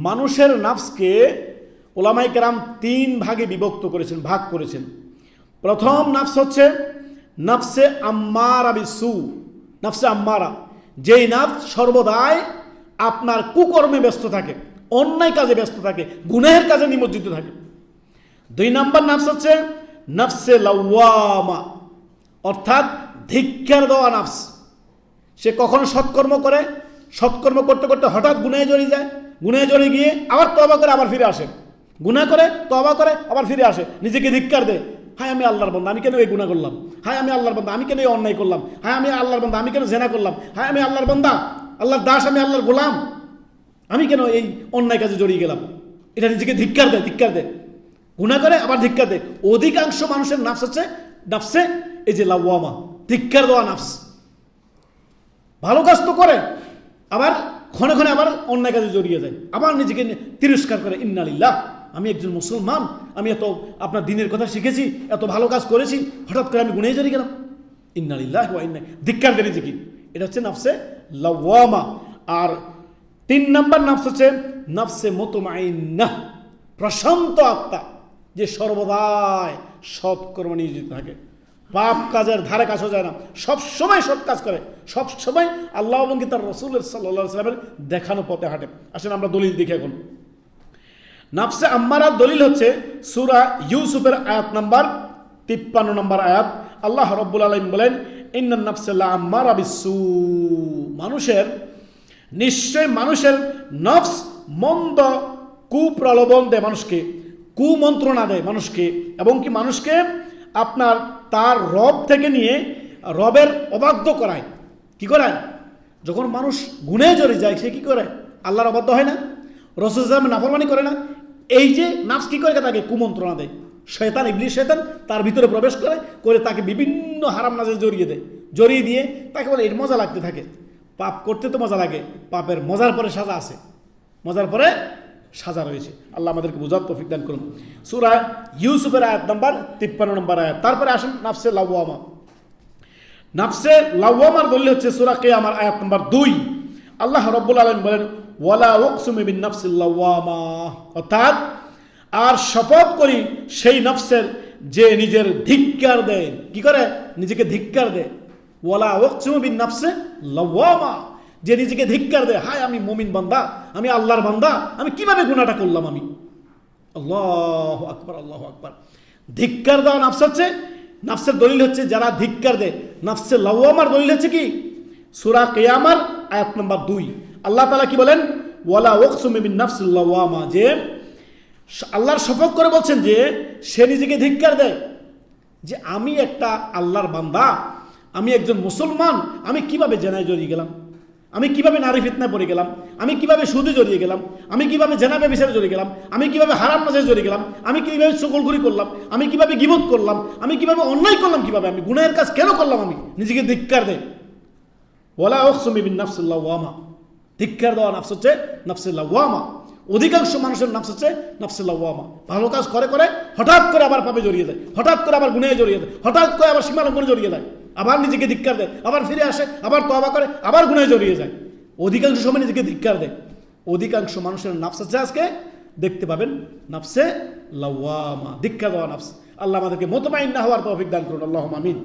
মানুষের নাফসকে ওলামায়ে কেরাম 3 ভাগে বিভক্ত করেছেন, ভাগ করেছেন। প্রথম নাফস হচ্ছে নাফসে আম্মারা বিসু, নাফসে আম্মারা, যেই নাফস সর্বদাই আপনার কুকর্মে ব্যস্ত থাকে, অন্যায় কাজে ব্যস্ত থাকে, গুনাহের কাজে নিমজ্জিত থাকে। 2 নম্বর নাফস হচ্ছে নাফসে লাওয়ামা, অর্থাৎ ধিক্কার দেওয়া নাফস। সে কখনো সৎকর্ম করে, সৎকর্ম করতে করতে হঠাৎ গুনাহে জড়িয়ে যায়, গুনাহে জড়িয়ে গিয়ে আবার তওবা করে আবার ফিরে আসে, গুনাহ করে তওবা করে আবার ফিরে আসে, নিজেকে ধিক্কার দেয়, হায় আমি আল্লাহর বান্দা, আমি কেন এই গুনাহ করলাম, হায় আমি আল্লাহর বান্দা, আমি কেন এই অন্যায় করলাম, হায় আমি আল্লাহর বান্দা, আমি কেন জেনা করলাম, হায় আমি আল্লাহর বান্দা, আল্লাহর দাস, আমি আল্লাহর গোলাম, আমি কেন এই অন্যায় কাজে জড়িয়ে গেলাম। এটা নিজেকে ধিক্কার দেয়, ধিক্কার দেয়, গুনাহ করে আবার ধিক্কার দেয়। অধিকাংশ মানুষের নাফস হচ্ছে নাফসে এই যে লাওয়ামা, ধিক্কার দেওয়া নাফস। ভালো কাজ তো করে, আবার ক্ষণে ক্ষণে আবার অন্যায় কাজে জড়িয়ে যায়, আবার নিজেকে তিরস্কার করে, ইন্না লিল্লাহ, আমি একজন মুসলমান, আমি এত আপনার দিনের কথা শিখেছি, এত ভালো কাজ করেছি, হঠাৎ করে আমি গুনাহে জড়িয়ে গেলাম, ইন্না লিল্লাহ ওয়া ইন্না, ধিক্কার দেয় নিজেকে। এটা হচ্ছে নাফসে লাওয়ামা। আর 3 নম্বর নাফস হচ্ছে নাফসে মুতমাইন্নাহ, প্রশান্ত আত্মা, যে সর্বদাই সৎকর্ম নিয়োজিত থাকে, পাপ কাজের ধারে কাছেও যায় না, সবসময় সৎ কাজ করে, সবসময় আল্লাহ এবং তার রাসূলের সাল্লাল্লাহু আলাইহি ওয়াসাল্লামের দেখানো পথে হাঁটে। আসেন আমরা দলিল দেখি এখন। নাফসে আম্মারার দলিল হচ্ছে সূরা ইউসুফের আয়াত নাম্বার 53 নম্বর আয়াত। আল্লাহ রাব্বুল আলামিন বলেন, ইন্নান নাফসা লাআম্মারা বিসসু, মানুষের নিশ্চয় মানুষের নফস মন্দ কুপ্রলোভন দেয় মানুষকে, কুমন্ত্রণা দেয় মানুষকে, এবং কি মানুষকে আপনার তার রব থেকে নিয়ে রবের অবাধ্য করায়। কি করায়? যখন মানুষ গুনাহে জড়িয়ে যায়, সে কি করে? আল্লাহর অবাধ্য হয় না, রাসূল সাল্লাল্লাহু আলাইহি ওয়াসাল্লাম নাফরমানি করে না। এই যে নাফস কি করে? তাকে কুমন্ত্রণা দেয়। শয়তান, ইবলিস শয়তান তার ভিতরে প্রবেশ করে তাকে বিভিন্ন হারাম নাজে জড়িয়ে দেয়, জড়িয়ে দিয়ে তাকে বলে এর মজা লাগতে থাকে। পাপ করতে তো মজা লাগে, পাপের মজার পরে সাজা আছে, মজার পরে সাজা রয়েছে। আল্লাহ আমাদেরকে বুঝার তৌফিক দান করুন। সূরা ইউসুফের আয়াত নাম্বার 53 নম্বর আয়াত। তারপরে আসেন নাফসে লাওয়ামা। নাফসে লাওয়ামার দলিল হচ্ছে সূরা কিয়ামার আয়াত নাম্বার 2। আল্লাহ রাব্বুল আলামিন বলেন, ওয়ালা উকসিমু বিন নাফসিল লাওয়ামা, অর্থাৎ আর শপথ করি সেই নফসের যে নিজের ধিক্কার দেয়। কি করে? নিজেকে ধিক্কার দেয়। ওয়ালা উকসিমু বিন নাফসি লাওয়ামা, যে নিজেকে ধিক্কার দেয়, হায় আমি মুমিন বান্দা, আমি আল্লাহর বান্দা, আমি কিভাবে গুনাহটা করলাম আমি। আল্লাহু আকবার, আল্লাহু আকবার। ধিক্কার দেওয়া নাফস হচ্ছে, নাফসের দলিল হচ্ছে যারা ধিক্কার দেয়। নাফসে লাওয়ামার দলিল হচ্ছে কি? সূরা কিয়ামার আয়াত নাম্বার 2। আল্লাহ তাআলা কি বলেন? ওয়ালা উকসিমু বিন নাফসিল লাওয়ামা, যে আল্লাহর শপথ করে বলছেন যে সে নিজেকে ধিক্কার দেয়, যে আমি একটা আল্লাহর বান্দা, আমি একজন মুসলমান, আমি কিভাবে জেনায় জড়িয়ে গেলাম, আমি কিভাবে নারী ফিতনায় পড়ে গেলাম, আমি কিভাবে সুদে জড়িয়ে গেলাম, আমি কিভাবে জেনা ব্যভিচারে জড়িয়ে গেলাম, আমি কিভাবে হারাম নাজে জড়িয়ে গেলাম, আমি কিভাবে চগলখড়ি করলাম, আমি কিভাবে গীবত করলাম, আমি কিভাবে অন্যায় করলাম, কিভাবে আমি গুনাহের কাজ কেন করলাম, আমি নিজেকে ধিক্কার দেয়। ওয়ালা উকসিমু বিন নাফসিল লাওয়ামা, ধিক্কার দেওয়া নাফস হচ্ছে নাফসে লাওয়ামা। অধিকাংশ মানুষের নাফস হচ্ছে নাফসে লাওয়ামা। ভালো কাজ করে করে হঠাৎ করে আবার পাপে জড়িয়ে যায়, হঠাৎ করে আবার গুনাহে জড়িয়ে যায়, হঠাৎ করে আবার সীমালঙ্ঘনে জড়িয়ে যায়, আবার নিজেকে ধিক্কার দেয়, আবার ফিরে আসে, আবার তওবা করে, আবার গুনাহে জড়িয়ে যায়। অধিকাংশ সময় নিজেকে ধিক্কার দেয়। অধিকাংশ মানুষের নাফস আছে আজকে দেখতে পাবেন নাফসে লাওয়ামা, ধিক্কার দেওয়া নাফস। আল্লাহ আমাদেরকে মুতমাইন্না হওয়ার তৌফিক দান করুন, আল্লাহুম্মা আমিন।